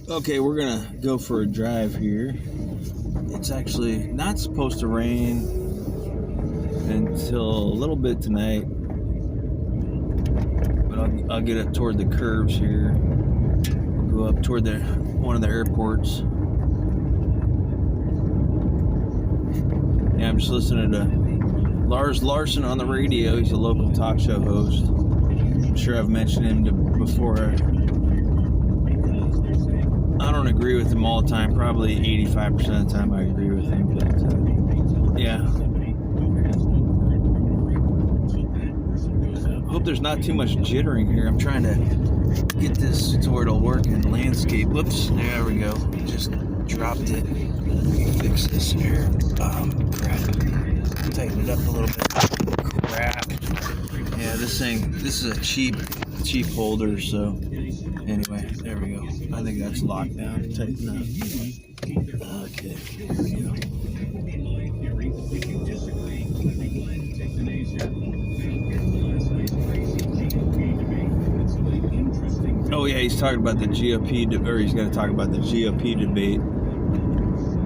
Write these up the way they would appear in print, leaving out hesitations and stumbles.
Okay, we're gonna go for a drive here. It's actually not supposed to rain until a little bit tonight, but I'll get up toward the curves here. We'll go up toward one of the airports. Yeah, I'm just listening to Lars Larson on the radio. He's a local talk show host. I'm sure I've mentioned him before. I don't agree with him all the time. Probably 85% of the time I agree with him. But, yeah. I hope there's not too much jittering here. I'm trying to get this to where it'll work in landscape. Whoops. There we go. Just dropped it. Let me fix this here. Crap. Tighten it up a little bit. Crap. Yeah, this is a cheap holder, so anyway, there we go. I think that's locked down. Tighten up. Okay, here we go. Oh yeah, he's talking about the GOP, or he's going to talk about the GOP debate.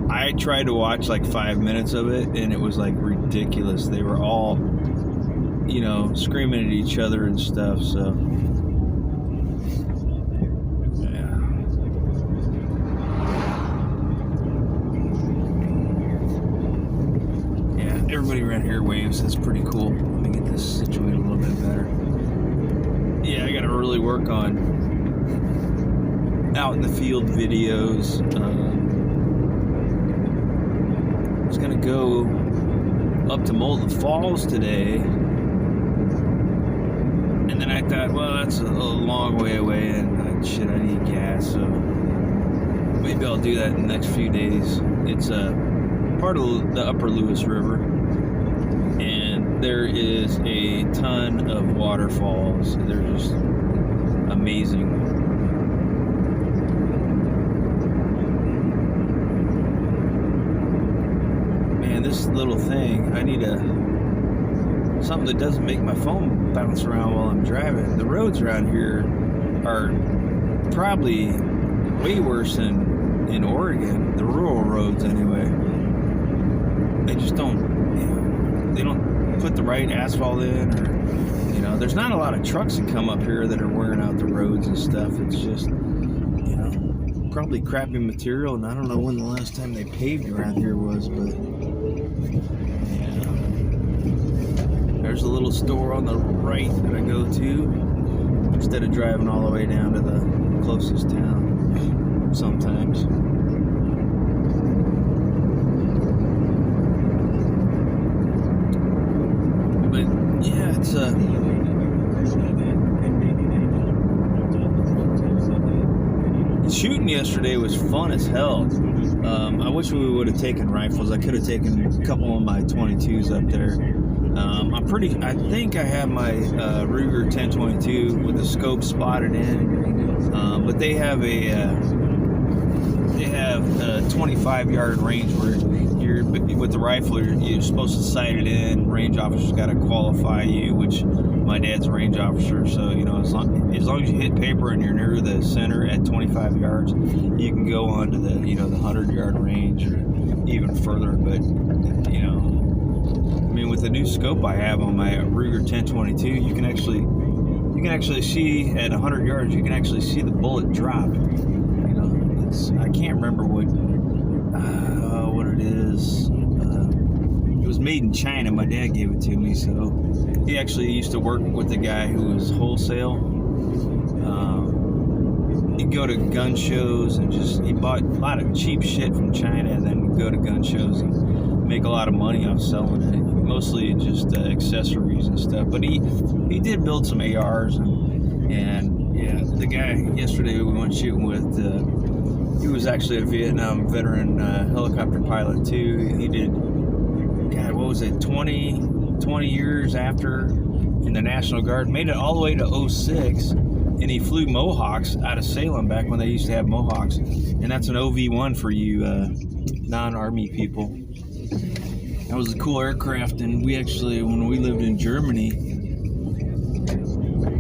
I tried to watch like 5 minutes of it, and it was like ridiculous. They were all, screaming at each other and stuff, so. Everybody around here waves. That's pretty cool. Let me get this situated a little bit better. Yeah, I got to really work on out in the field videos. I was going to go up to Molten Falls today. And then I thought, well, that's a long way away. And I need gas. So maybe I'll do that in the next few days. It's part of the Upper Lewis River. And there is a ton of waterfalls. They're just amazing. Man, this little thing, I need something that doesn't make my phone bounce around while I'm driving. The roads around here are probably way worse than in Oregon, the rural roads anyway. They just don't, they don't put the right asphalt in, or, there's not a lot of trucks that come up here that are wearing out the roads and stuff. It's just, probably crappy material, and I don't know when the last time they paved around here was, but, there's a little store on the right that I go to, instead of driving all the way down to the closest town, sometimes. Yeah, it's shooting yesterday was fun as hell. I wish we would have taken rifles. I could have taken a couple of my 22s up there. I think I have my Ruger 1022 with the scope spotted in, but they have a 25-yard range where with the rifle, you're supposed to sight it in. Range officer's got to qualify you, which my dad's a range officer, so as long as you hit paper and you're near the center at 25 yards, you can go on to the the 100-yard range or even further. But with the new scope I have on my Ruger 1022, you can actually see at 100 yards. You can actually see the bullet drop. I can't remember what it is. It was made in China. My dad gave it to me, so he actually used to work with a guy who was wholesale. He'd go to gun shows and he bought a lot of cheap shit from China, and then go to gun shows and make a lot of money off selling it. Mostly just accessories and stuff. But he did build some ARs, and yeah, the guy yesterday we went shooting with. He was actually a Vietnam veteran helicopter pilot too. He did, 20 years after in the National Guard. Made it all the way to 06, and he flew Mohawks out of Salem back when they used to have Mohawks. And that's an OV-1 for you non-Army people. That was a cool aircraft, and we actually, when we lived in Germany,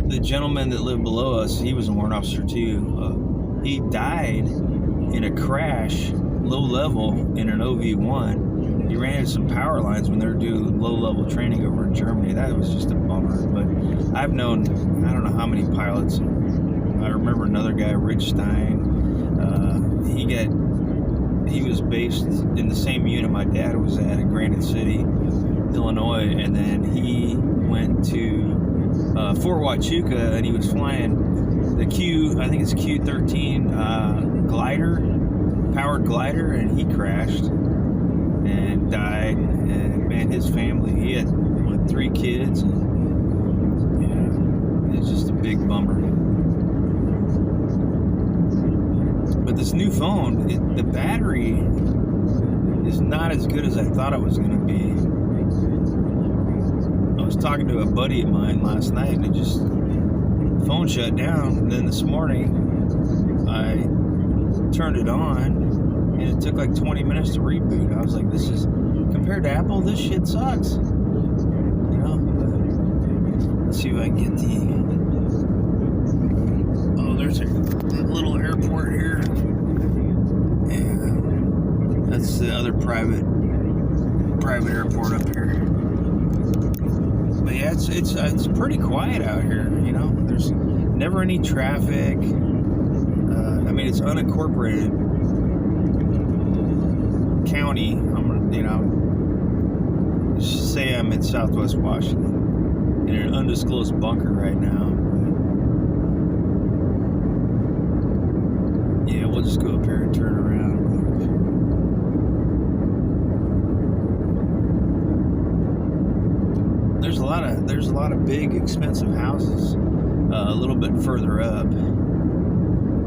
the gentleman that lived below us, he was a warrant officer too. He died in a crash, low level, in an OV1. He ran into some power lines when they were doing low level training over in Germany. That was just a bummer. But I've known, I don't know how many pilots. I remember another guy, Rich Stein. He was based in the same unit my dad was at in Granite City, Illinois, and then he went to Fort Huachuca, and he was flying the I think it's Q-13 powered glider, and he crashed and died. And man, his family, he had 3 kids, and yeah, it's just a big bummer. But this new phone, the battery is not as good as I thought it was going to be. I was talking to a buddy of mine last night, and the phone shut down. And then this morning, I turned it on, and it took like 20 minutes to reboot. I was like, this is, compared to Apple, this shit sucks. You know? Let's see if I can get there's a little airport here. And that's the other private airport up here. But yeah, it's pretty quiet out here, you know. There's never any traffic. I mean, it's unincorporated county. Just say I'm in Southwest Washington in an undisclosed bunker right now. Yeah, we'll just go up here and turn around. There's a lot of big, expensive houses a little bit further up.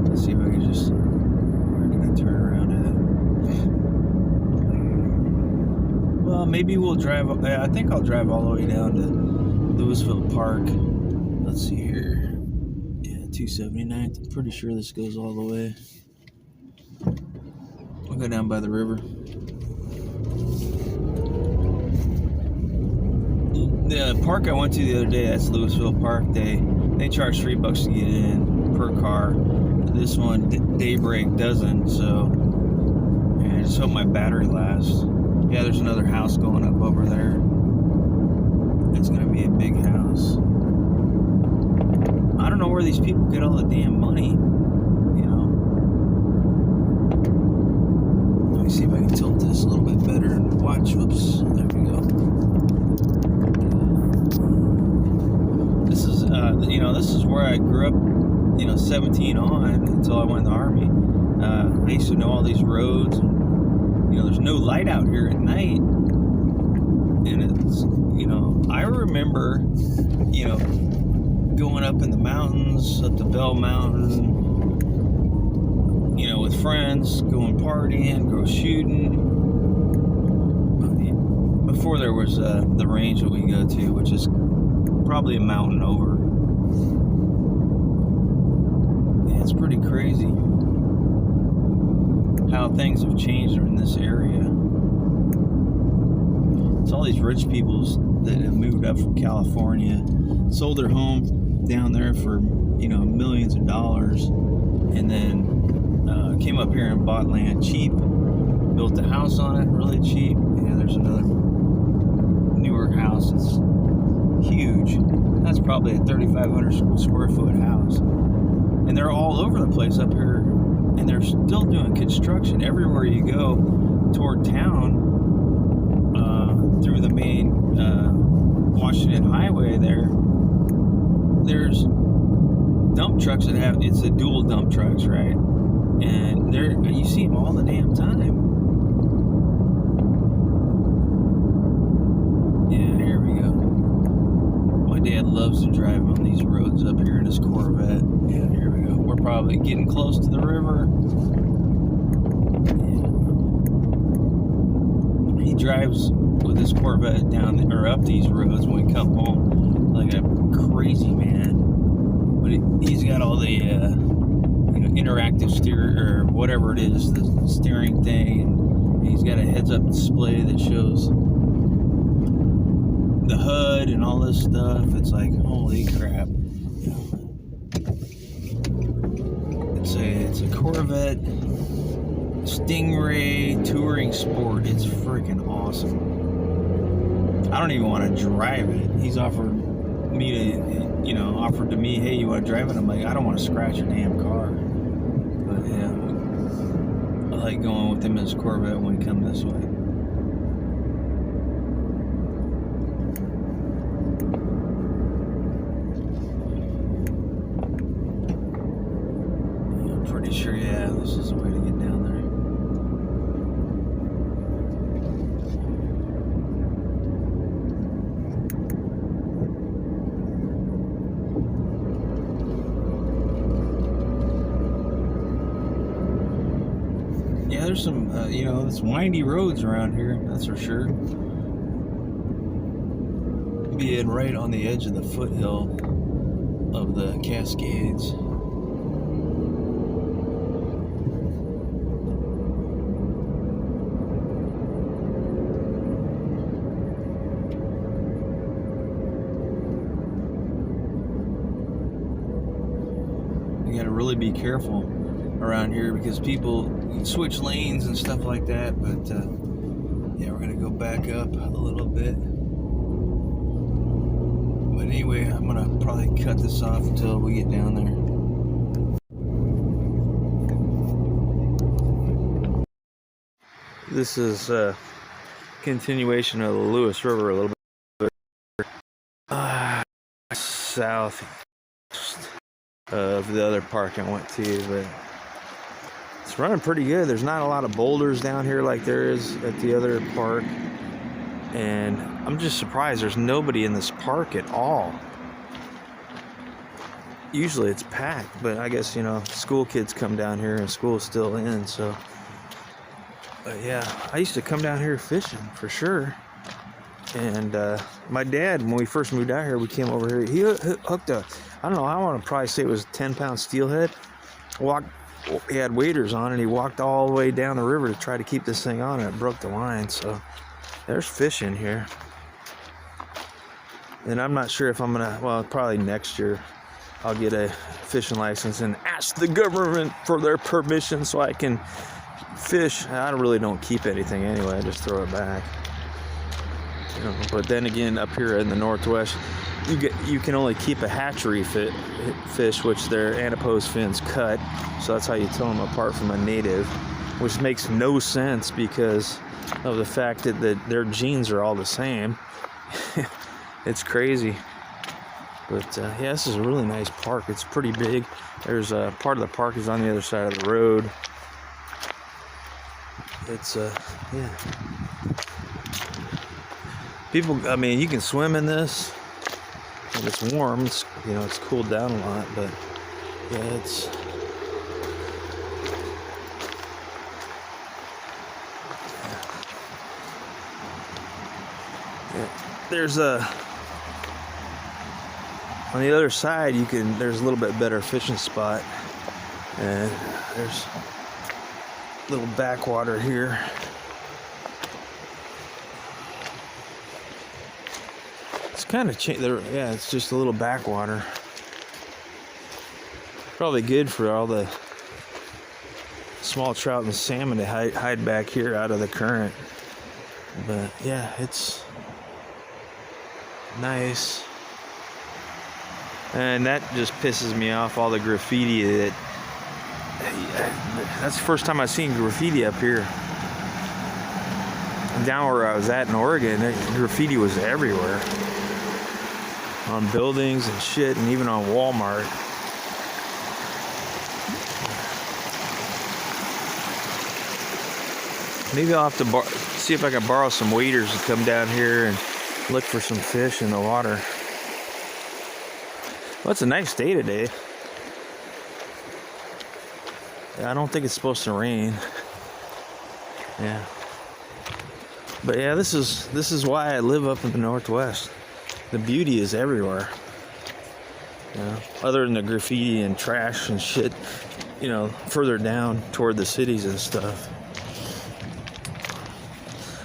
Let's see if I can where can I turn around at? Well, maybe we'll drive. I think I'll drive all the way down to Louisville Park. Let's see here. Yeah, 279th. I'm pretty sure this goes all the way. We'll go down by the river. The park I went to the other day, that's Louisville Park. They charge $3 to get in per car. This one, Daybreak, doesn't. So, yeah, I just hope my battery lasts. Yeah, there's another house going up over there. It's gonna be a big house. I don't know where these people get all the damn money. You know. Let me see if I can tilt this a little bit better and watch. Whoops. There we go. This is where I grew up, 17 on until I went in the Army. I used to know all these roads. And, there's no light out here at night. And it's, I remember, going up in the mountains, up to Bell Mountain, with friends, going partying, go shooting. Before there was the range that we go to, which is probably a mountain over. Yeah, it's pretty crazy how things have changed in this area. It's all these rich peoples that have moved up from California, sold their home down there for millions of dollars, and then came up here and bought land cheap, built a house on it really cheap. Yeah, there's another newer house. It's huge. That's probably a 3,500 square foot house. And they're all over the place up here, and they're still doing construction everywhere you go toward town, through the main Washington Highway there. There's dump trucks that it's a dual dump trucks, right? And you see them all the damn time. Yeah, here we go. My dad loves to drive on these roads up here in his Corvette. Yeah, here we go. We're probably getting close to the river. Yeah. He drives with his Corvette up these roads when we come home like a crazy man. But he's got all the interactive steer or whatever it is, the steering thing, and he's got a heads-up display that shows the HUD and all this stuff. It's like, holy crap. It's a Corvette Stingray Touring Sport. It's freaking awesome. I don't even want to drive it. He's offered to me, hey, you want to drive it? I'm like, I don't want to scratch your damn car. But yeah, I like going with him in his Corvette when he comes this way. I'm pretty sure, yeah, this is the way to get down there. Yeah, there's some, there's windy roads around here, that's for sure. Being right on the edge of the foothill of the Cascades. You gotta really be careful around here because people switch lanes and stuff like that. But yeah, we're gonna go back up a little bit. But anyway, I'm gonna probably cut this off until we get down there. This is a continuation of the Lewis River a little bit south of the other park I went to, but it's running pretty good. There's not a lot of boulders down here like there is at the other park, and I'm just surprised there's nobody in this park at all. Usually it's packed, but I guess, school kids come down here and school's still in, so. But yeah, I used to come down here fishing for sure. And my dad, when we first moved out here, we came over here. He hooked a, I don't know, I want to probably say it was a 10-pound steelhead. He had waders on, and he walked all the way down the river to try to keep this thing on, and it broke the line. So there's fish in here. And I'm not sure if I'm gonna, well, probably next year I'll get a fishing license and ask the government for their permission so I can fish. I really don't keep anything anyway, I just throw it back. But then again, up here in the Northwest, you can only keep a hatchery fish, which their antipose fins cut. So that's how you tell them apart from a native, which makes no sense because of the fact that their genes are all the same. It's crazy. But yeah, this is a really nice park. It's pretty big. There's a part of the park is on the other side of the road. It's yeah. People, I mean, you can swim in this. When it's warm, it's cooled down a lot, but yeah, it's there's a on the other side there's a little bit better fishing spot, and there's a little backwater here. It's kind of yeah, it's just a little backwater. Probably good for all the small trout and salmon to hide back here out of the current. But yeah, it's nice. And that just pisses me off, all the graffiti that's the first time I've seen graffiti up here. Down where I was at in Oregon, graffiti was everywhere. On buildings and shit, and even on Walmart. Maybe I'll have to see if I can borrow some waders to come down here and look for some fish in the water. Well, it's a nice day today. I don't think it's supposed to rain. Yeah. But yeah, this is why I live up in the Northwest. The beauty is everywhere. Other than the graffiti and trash and shit, further down toward the cities and stuff.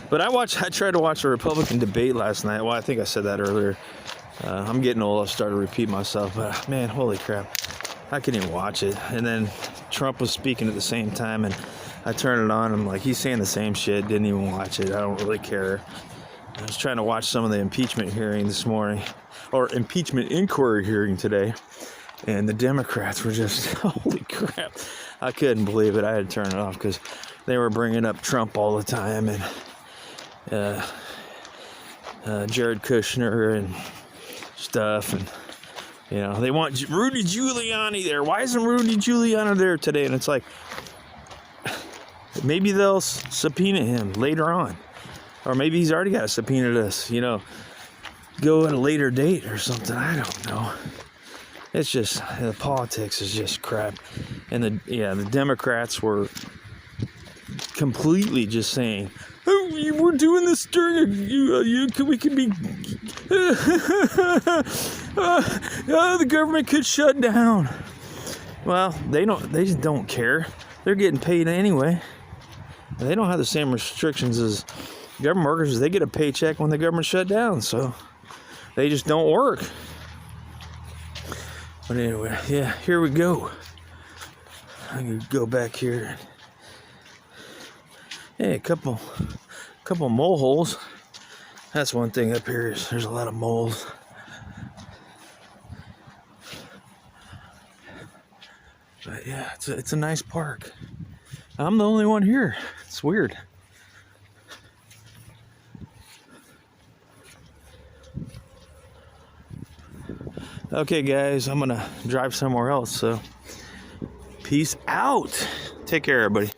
But I tried to watch a Republican debate last night. Well, I think I said that earlier. I'm getting old. I'll start to repeat myself. But man, holy crap. I couldn't even watch it. And then Trump was speaking at the same time, and I turn it on. I'm like, he's saying the same shit. Didn't even watch it. I don't really care. I was trying to watch some of the impeachment hearing this morning, or impeachment inquiry hearing today, and the Democrats were just, holy crap. I couldn't believe it. I had to turn it off because they were bringing up Trump all the time, and Jared Kushner and stuff, and they want Rudy Giuliani there. Why isn't Rudy Giuliani there today? And it's like, maybe they'll subpoena him later on. Or maybe he's already got subpoenaed us, go at a later date or something. I don't know. It's just, the politics is just crap. And the Democrats were completely just saying, oh, we're doing this during we could be, the government could shut down. Well, they just don't care. They're getting paid anyway. They don't have the same restrictions as government workers. They get a paycheck when the government shut down, so they just don't work. But anyway, yeah, here we go. I can go back here. Hey, a couple mole holes. That's one thing up here, is there's a lot of moles. But yeah, it's a nice park. I'm the only one here. It's weird. Okay, guys, I'm gonna drive somewhere else, so peace out. Take care, everybody.